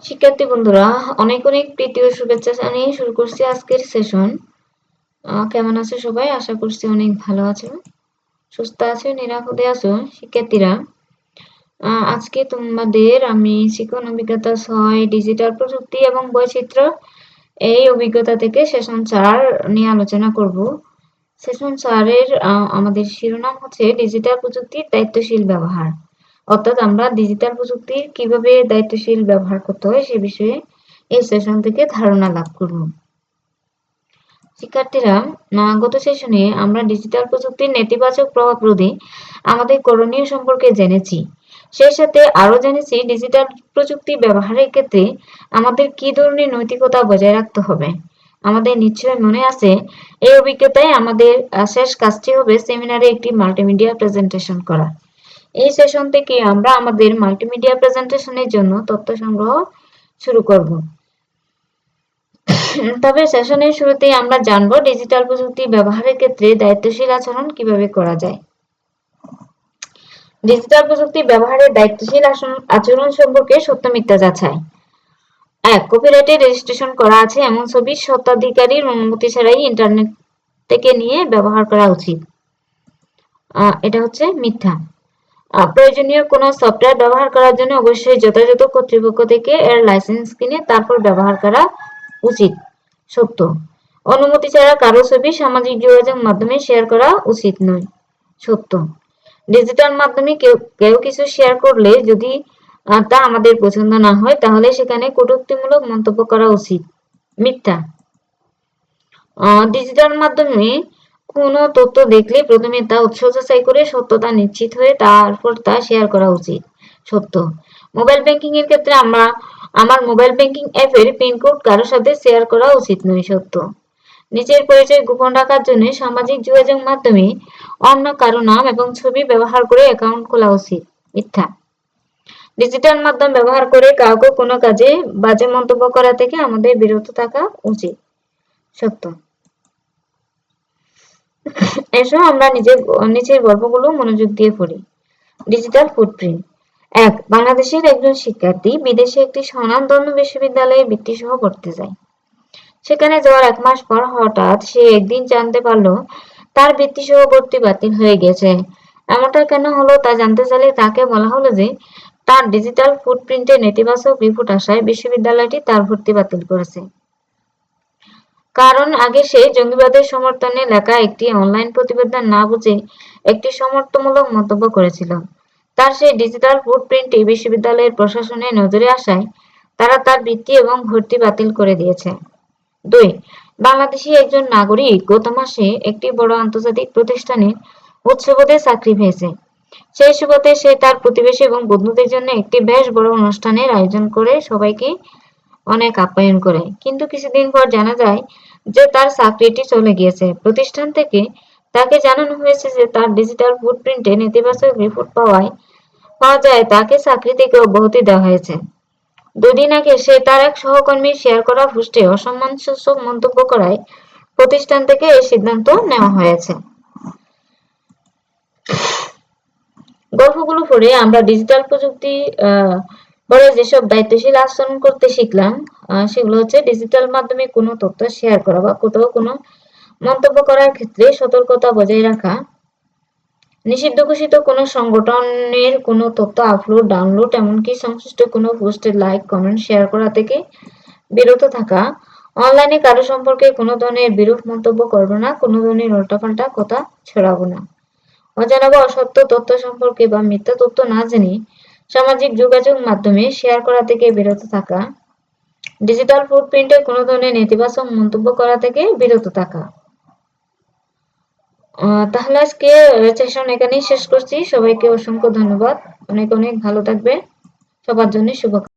শিক্ষার্থী বন্ধুরা, অনেক অনেক প্রীতি ও শুভেচ্ছা জানিয়ে শুরু করছি আজকের সেশন। কেমন আছো সবাই? আশা করছি অনেক ভালো আছো, সুস্থ আছো, নিরাপদে আছো। শিক্ষার্থীরা, আজকে তোমাদের আমি শিক্ষণ অভিজ্ঞতা 6 ডিজিটাল প্রযুক্তি এবং বৈচিত্র্য এই অভিজ্ঞতা থেকে সেশন 4 নিয়ে আলোচনা করব। সেশন 4 এর আমাদের শিরোনাম হচ্ছে ডিজিটাল প্রযুক্তির দায়িত্বশীল ব্যবহার। অর্থাৎ আমরা ডিজিটাল প্রযুক্তির কিভাবে দায়িত্বশীল ব্যবহার করতে হয় সে বিষয়ে এই সেশন থেকে ধারণা লাভ করব। শিক্ষার্থীরা, গত সেশনে আমরা ডিজিটাল প্রযুক্তির নেতিবাচক প্রভাব রোধে আমাদের করণীয় সম্পর্কে জেনেছি। সেই সাথে আরও জেনেছি ডিজিটাল প্রযুক্তি ব্যবহারের ক্ষেত্রে আমাদের কি ধরনের নৈতিকতা বজায় রাখতে হবে। আমাদের নিশ্চয় মনে আছে, এই অভিজ্ঞতায় আমাদের শেষ কাজটি হবে সেমিনারে একটি মাল্টিমিডিয়া প্রেজেন্টেশন করা। এই সেশন থেকে আমরা আমাদের মাল্টিমিডিয়া প্রেজেন্টেশনের জন্য তথ্য সংগ্রহ শুরু করব। তবে সেশনের শুরুতেই আমরা জানব ডিজিটাল প্রযুক্তি ব্যবহারের ক্ষেত্রে দায়িত্বশীল আচরণ কিভাবে করা যায়। ডিজিটাল প্রযুক্তি ব্যবহারের দায়িত্বশীল আচরণ সম্পর্কে সত্য মিথ্যা যাচাই। 1. কপিরাইটে রেজিস্ট্রেশন করা আছে এমন ছবি স্বত্বাধিকারীর অনুমতি ছাড়াই ইন্টারনেট থেকে নিয়ে ব্যবহার করা উচিত। এটা হচ্ছে মিথ্যা। প্রয়োজনীয় কোনো সফটওয়্যার ব্যবহার করার জন্য অবশ্যই যথাযথ কর্তৃপক্ষ থেকে এর লাইসেন্স কিনে তারপর ব্যবহার করা উচিত। সত্য। অনুমতি ছাড়া কারো ছবি সামাজিক যোগাযোগ মাধ্যমে শেয়ার করা উচিত নয়। সত্য। ডিজিটাল মাধ্যমে কেউ কিছু শেয়ার করলে যদি তা আমাদের পছন্দ না হয় তাহলে সেখানে কটূক্তিমূলক মন্তব্য করা উচিত। মিথ্যা। ডিজিটাল মাধ্যমে কোনো তথ্য দেখলে প্রথমে তা উৎস যাচাই করে সত্যতা নিশ্চিত হয়ে তারপর তা শেয়ার করা উচিত। সত্য। মোবাইল ব্যাংকিং এর ক্ষেত্রে আমার মোবাইল ব্যাংকিং অ্যাপের পিনকোড কারো সাথে শেয়ার করা উচিত নয়। সত্য। নিজের পরিচয় গোপন রাখার জন্য সামাজিক যোগাযোগ মাধ্যমে অন্য কারো নাম এবং ছবি ব্যবহার করে অ্যাকাউন্ট খোলা উচিত। মিথ্যা। ডিজিটাল মাধ্যম ব্যবহার করে কাউকে কোনো কাজে বাজে মন্তব্য করা থেকে আমাদের বিরত থাকা উচিত। সত্য। এসো আমরা নিচের গল্পগুলো মনোযোগ দিয়ে পড়ি। Digital footprint. 1. বাংলাদেশের একজন শিক্ষার্থী বিদেশে একটি স্বনামধন্য বিশ্ববিদ্যালয়ে বৃত্তি সহ পড়তে যায়। সেখানে যাওয়ার 1 মাস পর হঠাৎ সে একদিন জানতে পারল তার বৃত্তি সহ ভর্তি বাতিল হয়ে গেছে। এমনটা কেন হলো তা জানতে চাইলে তাকে বলা হলো যে তার ডিজিটাল ফুটপ্রিন্টে নেতিবাচক রিপোর্ট আসায় বিশ্ববিদ্যালয়টি তার ভর্তি বাতিল করেছে। কারণ আগে সে জঙ্গিবাদের সমর্থনে লেখা একটি অনলাইন প্রতিবেদন না বুঝে একটি সমর্থনমূলক মন্তব্য করেছিল। তার সেই ডিজিটাল ফুটপ্রিন্টটি বিশ্ববিদ্যালয়ের প্রশাসনের নজরে আসায় তারা তার বৃত্তি এবং ভর্তি বাতিল করে দিয়েছে। 2. বাংলাদেশি একজন নাগরিক গত মাসে একটি বড় আন্তর্জাতিক প্রতিষ্ঠানে উচ্চ পদে চাকরি পেয়েছে। সেই সুবাদে সে তার প্রতিবেশী এবং বন্ধুদের জন্য একটি বেশ বড় অনুষ্ঠানের আয়োজন করে সবাইকে অনেক আপ্যায়ন করে। কিন্তু কিছুদিন পর জানা যায় যে তার চাকরিটি চলে গিয়েছে। প্রতিষ্ঠান থেকে তাকে জানানো হয়েছে যে তার ডিজিটাল ফুটপ্রিন্টে নেতিবাচক রিপোর্ট পাওয়া যায় তাকে চাকরি থেকে অব্যাহতি দেওয়া হয়েছে। 2 দিন আগে সে তার এক সহকর্মীর শেয়ার করা পোস্টে অসম্মানসূচক মন্তব্য করায় প্রতিষ্ঠান থেকে এই সিদ্ধান্ত নেওয়া হয়েছে। গল্পগুলো পড়ে আমরা ডিজিটাল প্রযুক্তি পরে যেসব দায়িত্বশীল আচরণ করতে শিখলাম সেগুলো হচ্ছে ডিজিটাল মাধ্যমে কোনো তথ্য শেয়ার করা বা কোথাও কোনো মন্তব্য করার ক্ষেত্রে সতর্কতা বজায় রাখা, নিষিদ্ধ ঘোষিত কোনো সংগঠনের কোনো তথ্য আপলোড, ডাউনলোড, এমনকি সংশ্লিষ্ট কোনো পোস্টে লাইক, কমেন্ট, শেয়ার করা থেকে বিরত থাকা, অনলাইনে কারো সম্পর্কে কোনো ধরনের বিরূপ মন্তব্য করবো না, কোনো ধরনের উল্টাপাল্টা কথা ছড়াবো না, অজানা বা অসত্য তথ্য সম্পর্কে বা মিথ্যা তথ্য না জেনে সামাজিক যোগাযোগ মাধ্যমে শেয়ার করা থেকে বিরত থাকা, ডিজিটাল ফুটপ্রিন্টে কোনো ধরনের নেতিবাচক মন্তব্য করা থেকে বিরত থাকা। তাহলে আজকে সেশন এখানেই শেষ করছি। সবাইকে অসংখ্য ধন্যবাদ। অনেক অনেক ভালো থাকবে। সবার জন্য শুভকামনা।